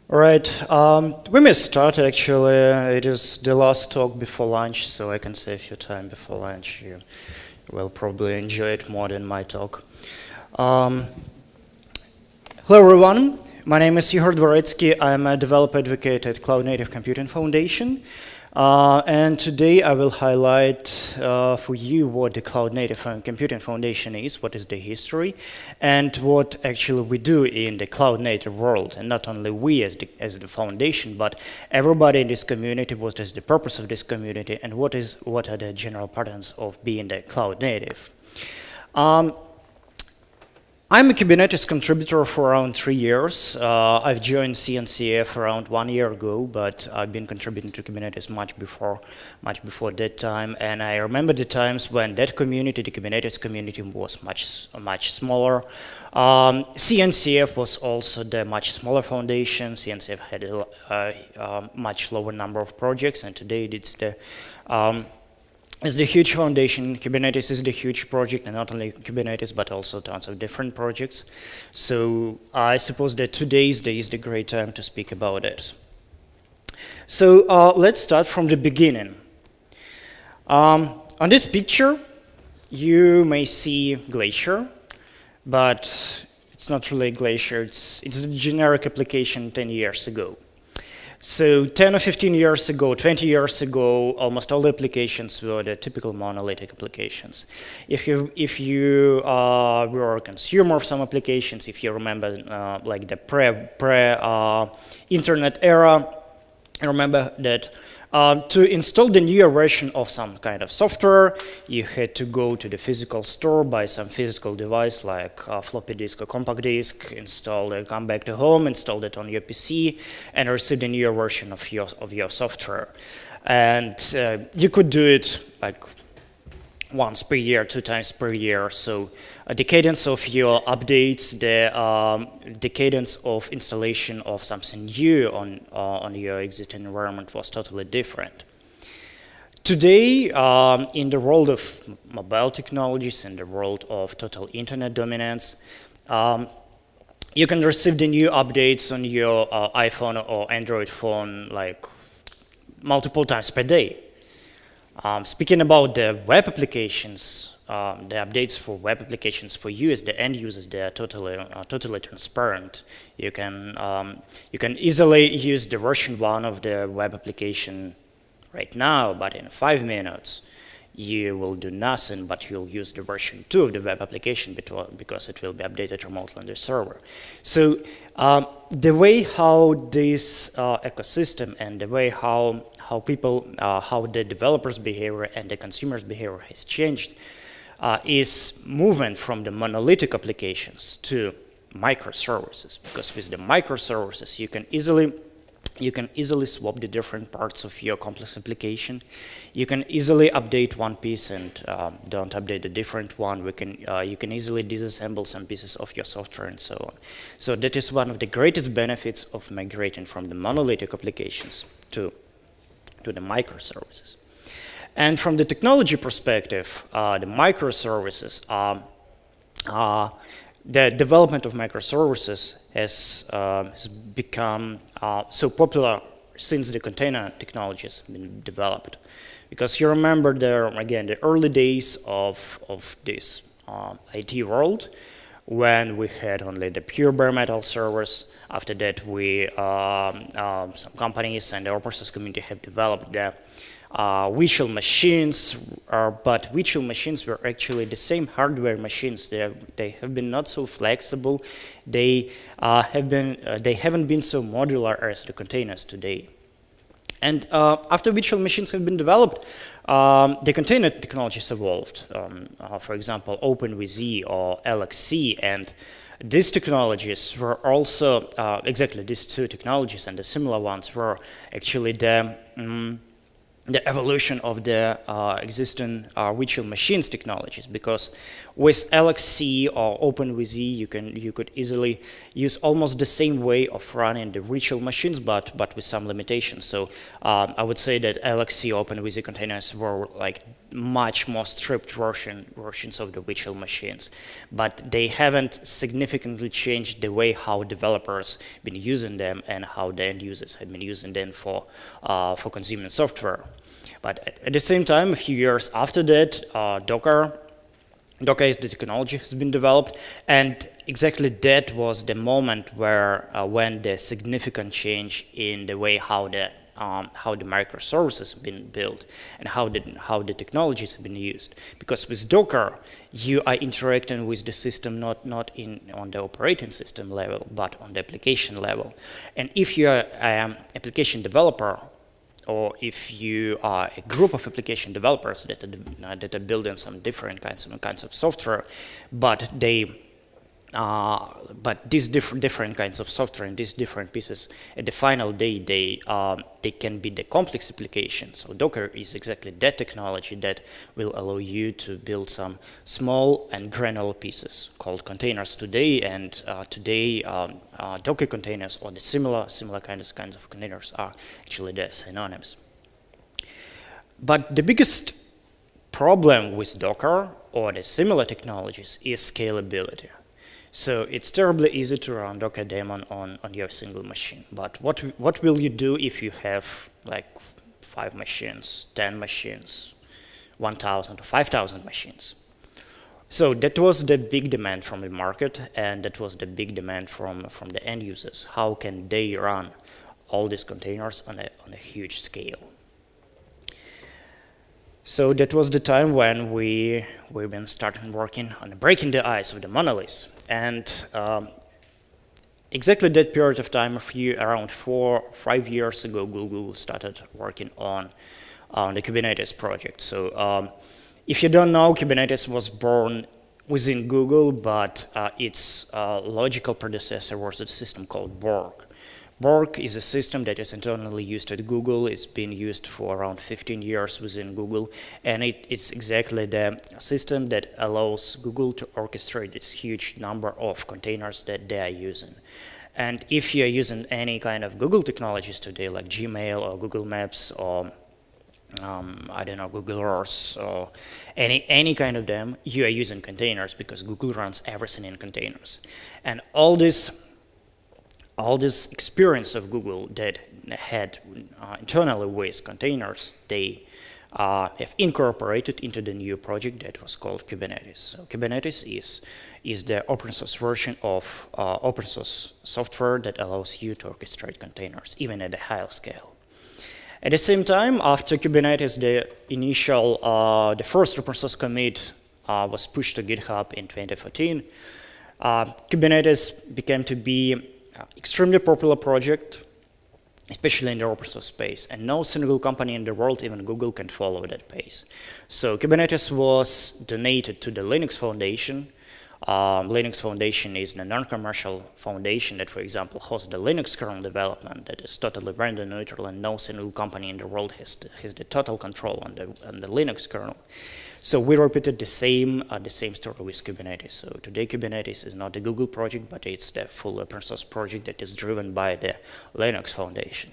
All right, we may start actually. It is the last talk before lunch, so I can save you time before lunch. You will probably enjoy it more than my talk. Um, Hello everyone, my name is Ihor Dvoretskyi. I'm a developer advocate at Cloud Native Computing Foundation. And today I will highlight for you what the Cloud Native Computing Foundation is, what is the history, and what actually we do in the Cloud Native world. And not only we as the foundation, but everybody in this community, what is the purpose of this community, and what are the general patterns of being the Cloud Native. I'm a Kubernetes contributor for around 3 years. I've joined CNCF around 1 year ago, but I've been contributing to Kubernetes much before that time. And I remember the times when that community, the Kubernetes community, was much smaller. CNCF was also the much smaller foundation. CNCF had a much lower number of projects, and today it's the huge foundation. Kubernetes is the huge project, and not only Kubernetes, but also tons of different projects. So I suppose that today is the great time to speak about it. So let's start from the beginning. On this picture, you may see glacier, but it's not really a glacier. It's a generic application 10 years ago. So 10 or 15 years ago, 20 years ago, almost all the applications were the typical monolithic applications. If you were a consumer of some applications, if you remember like the pre-internet era, I remember that to install the newer version of some kind of software, you had to go to the physical store, buy some physical device like a floppy disk or compact disk, install it, come back to home, install it on your PC, and receive the newer version of your software. And you could do it like once per year, 2 times per year. So the cadence of your updates, the cadence of installation of something new on your existing environment was totally different. Today, in the world of mobile technologies, in the world of total internet dominance, you can receive the new updates on your iPhone or Android phone like multiple times per day. Speaking about the web applications, the updates for web applications for you as the end users, they are totally transparent. You can easily use the version 1 of the web application right now, but in 5 minutes you will do nothing, but you'll use the version 2 of the web application because it will be updated remotely on the server. So the way how this ecosystem and the way how the developers' behavior and the consumers' behavior has changed is moving from the monolithic applications to microservices. Because with the microservices, you can easily swap the different parts of your complex application. You can easily update one piece and don't update the different one. You can easily disassemble some pieces of your software and so on. So that is one of the greatest benefits of migrating from the monolithic applications to the microservices. And from the technology perspective, the microservices the development of microservices has become so popular since the container technologies have been developed. Because you remember the early days of this IT world, when we had only the pure bare metal servers. After that, some companies and the open source community have developed the virtual machines, but virtual machines were actually the same hardware machines. They have been not so flexible. They haven't been so modular as the containers today. And after virtual machines have been developed, the container technologies evolved. For example, OpenVZ or LXC, and these technologies were also exactly these two technologies and the similar ones were actually the evolution of the existing virtual machines technologies, because With LXC or OpenWZ, you could easily use almost the same way of running the virtual machines, but with some limitations. So I would say that LXC OpenWZ containers were like much more stripped versions of the virtual machines, but they haven't significantly changed the way how developers been using them and how the end users have been using them for consuming software. But at the same time, a few years after that, Docker as the technology has been developed, and exactly that was the moment where when the significant change in the way how the microservices have been built and how the technologies have been used. Because with Docker, you are interacting with the system not on the operating system level, but on the application level. And if you are an application developer, or if you are a group of application developers that are building some different kinds of software, but these different kinds of software and these different pieces, at the final day, they can be the complex applications. So Docker is exactly that technology that will allow you to build some small and granular pieces called containers today. And today, Docker containers or the similar kinds of containers are actually the synonyms. But the biggest problem with Docker or the similar technologies is scalability. So it's terribly easy to run Docker daemon on your single machine. But what will you do if you have like 5 machines, 10 machines, 1,000 or 5,000 machines? So that was the big demand from the market, and that was the big demand from the end users. How can they run all these containers on a huge scale? So that was the time when we've been starting working on breaking the ice of the monoliths. And exactly that period of time, around 4 or 5 years ago, Google started working on the Kubernetes project. So if you don't know, Kubernetes was born within Google, but its logical predecessor was a system called Borg. Borg is a system that is internally used at Google. It's been used for around 15 years within Google, and it's exactly the system that allows Google to orchestrate this huge number of containers that they are using. And if you're using any kind of Google technologies today, like Gmail or Google Maps or I don't know, Google Earth or any kind of them, you are using containers because Google runs everything in containers. And all this experience of Google that had internally with containers, they have incorporated into the new project that was called Kubernetes. So Kubernetes is the open source version of open source software that allows you to orchestrate containers, even at a higher scale. At the same time, after Kubernetes, the first open source commit was pushed to GitHub in 2014. Kubernetes became to be extremely popular project, especially in the open source space, and no single company in the world, even Google, can follow that pace. So Kubernetes was donated to the Linux Foundation. Linux Foundation is a non-commercial foundation that, for example, hosts the Linux kernel development that is totally vendor neutral, and no single company in the world has the total control on the Linux kernel. So we repeated the same story with Kubernetes. So today Kubernetes is not a Google project, but it's the full open source project that is driven by the Linux Foundation.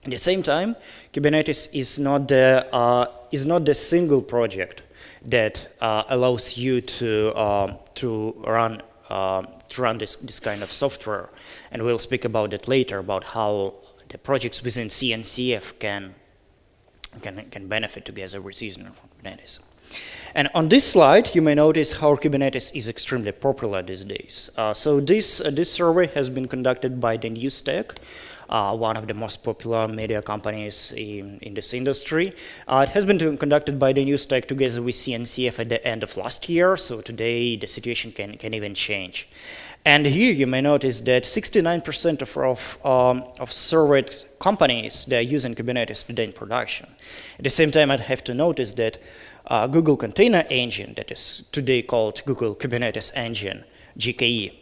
At the same time, Kubernetes is not the single project that allows you to run this kind of software, and we'll speak about that later, about how the projects within CNCF can benefit together with using Kubernetes. And on this slide, you may notice how Kubernetes is extremely popular these days. So this survey has been conducted by the NewsTech, one of the most popular media companies in this industry. It has been conducted by the NewsTech together with CNCF at the end of last year, so today the situation can even change. And here you may notice that 69% of surveyed companies, they are using Kubernetes today in production. At the same time, I'd have to notice that Google Container Engine, that is today called Google Kubernetes Engine, GKE,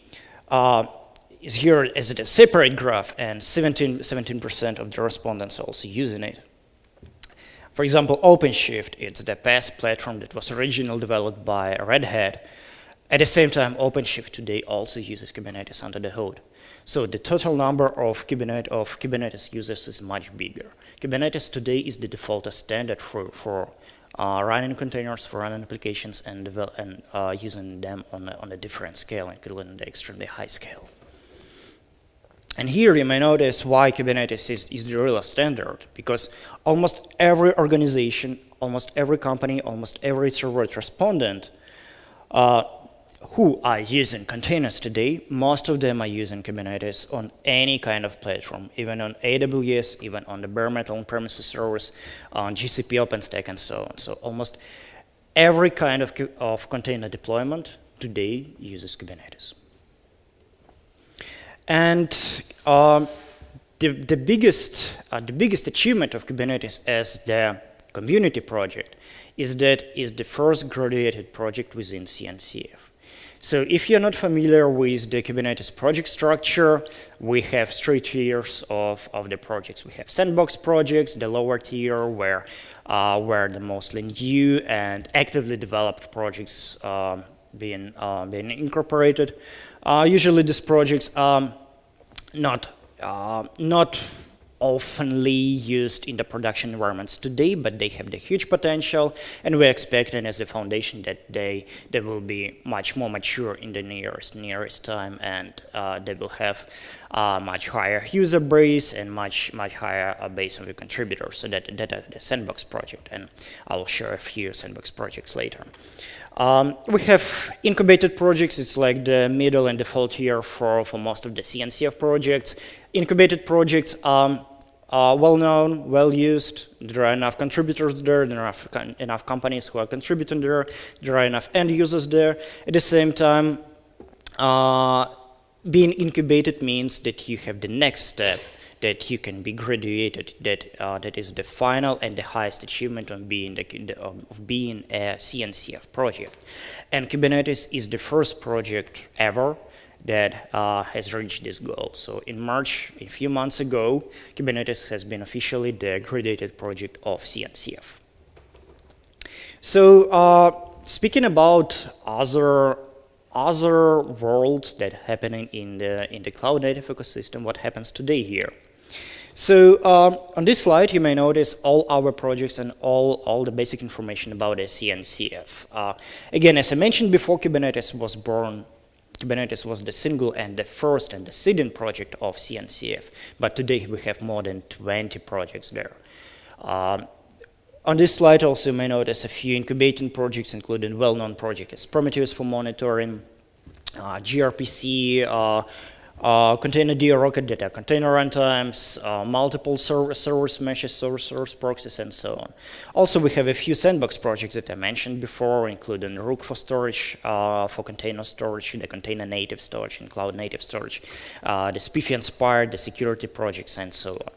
is here as a separate graph, and 17% of the respondents are also using it. For example, OpenShift, it's the PaaS platform that was originally developed by Red Hat. At the same time, OpenShift today also uses Kubernetes under the hood. So the total number of Kubernetes users is much bigger. Kubernetes today is the default standard for running containers, for running applications, and using them on a different scale, including the extremely high scale. And here you may notice why Kubernetes is the real standard, because almost every organization, almost every company, almost every surveyed respondent who are using containers today, most of them are using Kubernetes on any kind of platform, even on AWS, even on the bare metal on-premises servers, on GCP, OpenStack, and so on. So almost every kind of container deployment today uses Kubernetes. And the biggest achievement of Kubernetes as the community project is that it's the first graduated project within CNCF. So if you're not familiar with the Kubernetes project structure, we have 3 tiers of the projects. We have sandbox projects, the lower tier where the mostly new and actively developed projects being incorporated. Usually these projects are not oftenly used in the production environments today, but they have the huge potential, and we're expecting as a foundation that they will be much more mature in the nearest time, and they will have much higher user base and much higher base of the contributors. So that the sandbox project, and I will share a few sandbox projects later. We have incubated projects. It's like the middle and default tier for most of the CNCF projects. Incubated projects are well known, well used. There are enough contributors there. There are enough companies who are contributing there. There are enough end users there. At the same time, being incubated means that you have the next step, that you can be graduated, that is the final and the highest achievement of being a CNCF project. And Kubernetes is the first project ever that has reached this goal. So in March, a few months ago, Kubernetes has been officially the graduated project of CNCF. So speaking about other world that happening in the cloud native ecosystem, what happens today here? So on this slide, you may notice all our projects and all the basic information about a CNCF. Again, as I mentioned before, Kubernetes was born. Kubernetes was the single and the first and the seeding project of CNCF, but today we have more than 20 projects there. On this slide also you may notice a few incubating projects, including well-known projects as Prometheus for monitoring, gRPC, Containerd Rocket Data, container runtimes, multiple servers, meshes, source proxies, and so on. Also, we have a few sandbox projects that I mentioned before, including Rook for storage, for container storage, the container native storage, and cloud native storage, the SPIFFE inspired, the security projects, and so on.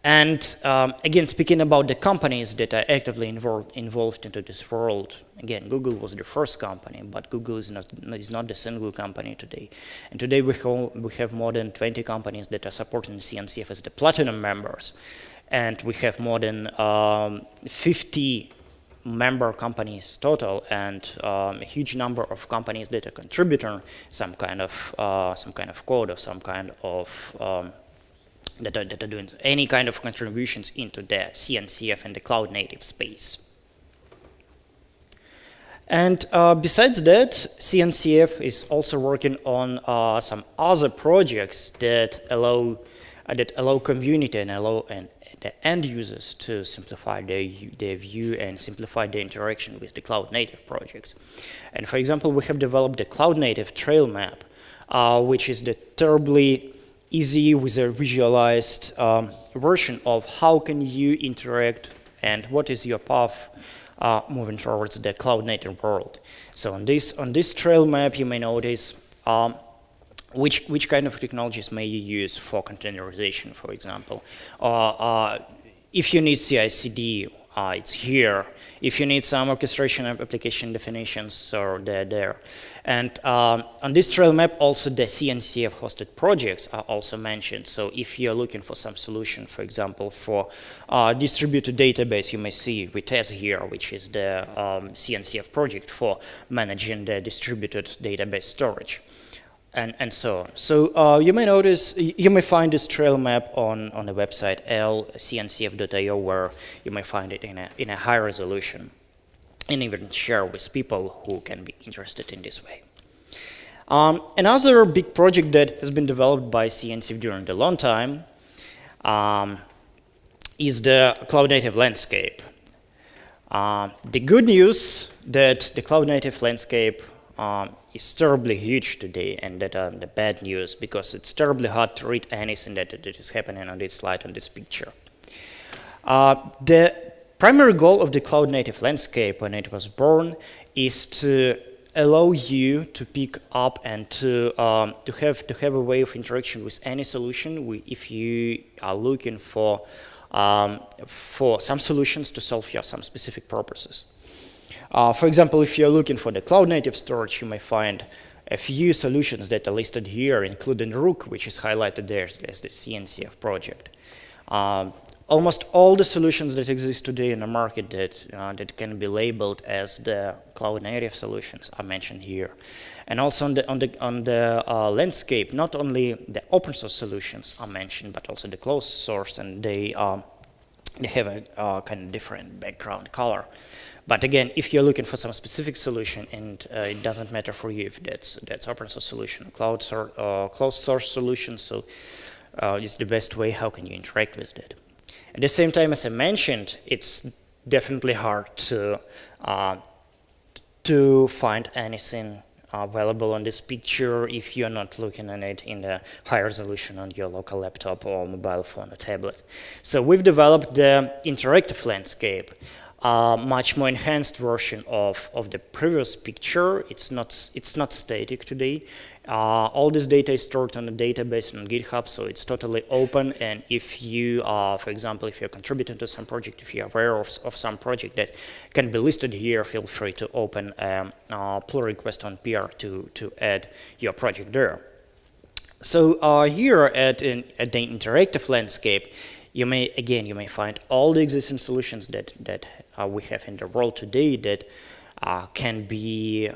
And again, speaking about the companies that are actively involved into this world, again, Google was the first company, but Google is not the single company today. And today we have more than 20 companies that are supporting CNCF as the platinum members, and we have more than 50 member companies total, and a huge number of companies that are contributing some kind of code or some kind of that are doing any kind of contributions into the CNCF and the cloud native space. And besides that, CNCF is also working on some other projects that allow community and allow the end users to simplify their view and simplify the interaction with the cloud native projects. And for example, we have developed the cloud native trail map, which is the terribly easy with a visualized version of how can you interact and what is your path moving towards the cloud native world. So on this trail map, you may notice which kind of technologies may you use for containerization, for example. If you need CI/CD, it's here. If you need some orchestration of application definitions, so they're there. And on this trail map, also the CNCF hosted projects are also mentioned. So if you're looking for some solution, for example, for distributed database, you may see Vitess here, which is the CNCF project for managing the distributed database storage. And so on. So you may notice, you may find this trail map on the website lcncf.io, where you may find it in a high resolution, and even share with people who can be interested in this way. Another big project that has been developed by CNCF during a long time is the cloud-native landscape. The good news that the cloud-native landscape is terribly huge today, and that the bad news, because it's terribly hard to read anything that is happening on this slide, on this picture. The primary goal of the cloud-native landscape when it was born is to allow you to pick up and to have a way of interaction with any solution if you are looking for some solutions to solve some specific purposes. For example, if you're looking for the cloud-native storage, you may find a few solutions that are listed here, including Rook, which is highlighted there as the CNCF project. Almost all the solutions that exist today in the market that can be labeled as the cloud-native solutions are mentioned here. And also on the landscape, not only the open source solutions are mentioned, but also the closed source, and they have a kind of different background color. But again, if you're looking for some specific solution, and it doesn't matter for you if that's open source solution, closed source solution, so it's the best way how can you interact with it. At the same time, as I mentioned, it's definitely hard to find anything available on this picture if you're not looking at it in the high resolution on your local laptop or mobile phone or tablet. So we've developed the interactive landscape, much more enhanced version of the previous picture. It's not static today. All this data is stored on a database on GitHub, so it's totally open. And if you, for example, if you're contributing to some project, if you're aware of some project that can be listed here, feel free to open a pull request on PR to add your project there. So here at the interactive landscape, you may find all the existing solutions that we have in the world today that can be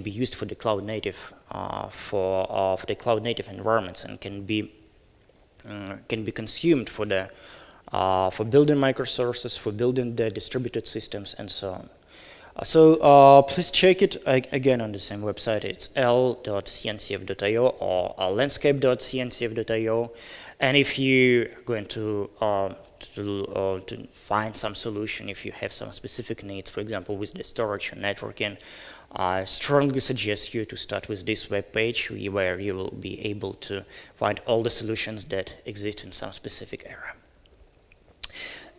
used for the cloud native for the cloud native environments, and can be consumed for building microservices, for building the distributed systems, and so on. So please check it again on the same website. It's l.cncf.io or landscape.cncf.io. And if you're going to find some solution, if you have some specific needs, for example, with the storage and networking, I strongly suggest you to start with this web page, where you will be able to find all the solutions that exist in some specific area.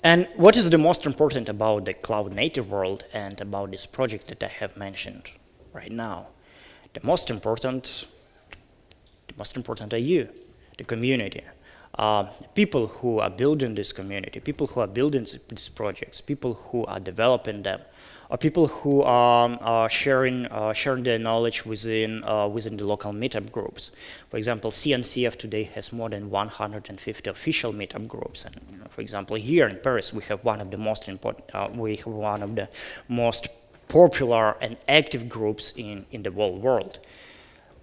And what is the most important about the cloud-native world and about this project that I have mentioned right now? The most important are you, the community. People who are building this community, people who are building these projects, people who are developing them, or people who are sharing their knowledge within the local meetup groups. For example, CNCF today has more than 150 official meetup groups, and for example, here in Paris we have one of the most most popular and active groups in the whole world.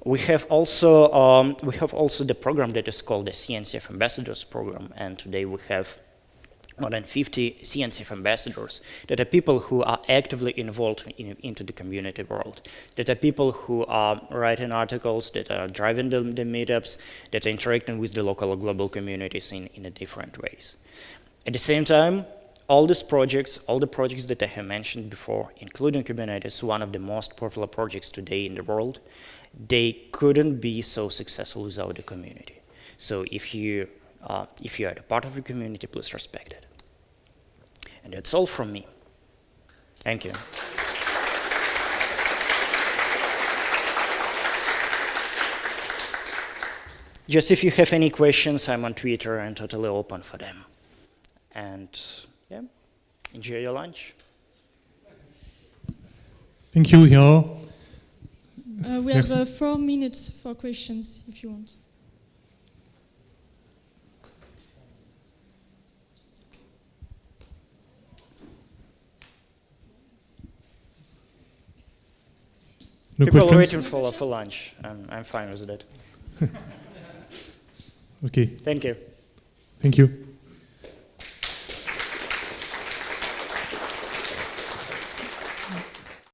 We have also the program that is called the CNCF Ambassadors Program, and today we have more than 50 CNCF ambassadors that are people who are actively involved into the community world, that are people who are writing articles, that are driving the meetups, that are interacting with the local or global communities in different ways. At the same time, all the projects that I have mentioned before, including Kubernetes, one of the most popular projects today in the world, they couldn't be so successful without the community. So if you are a part of the community, please respect it. And that's all from me. Thank you. Just if you have any questions, I'm on Twitter and totally open for them. And yeah, Enjoy your lunch. Thank you, Ihor. We Merci. have 4 minutes for questions, if you want. No People are questions? waiting for lunch, and I'm fine with that. Okay, Thank you. thank you.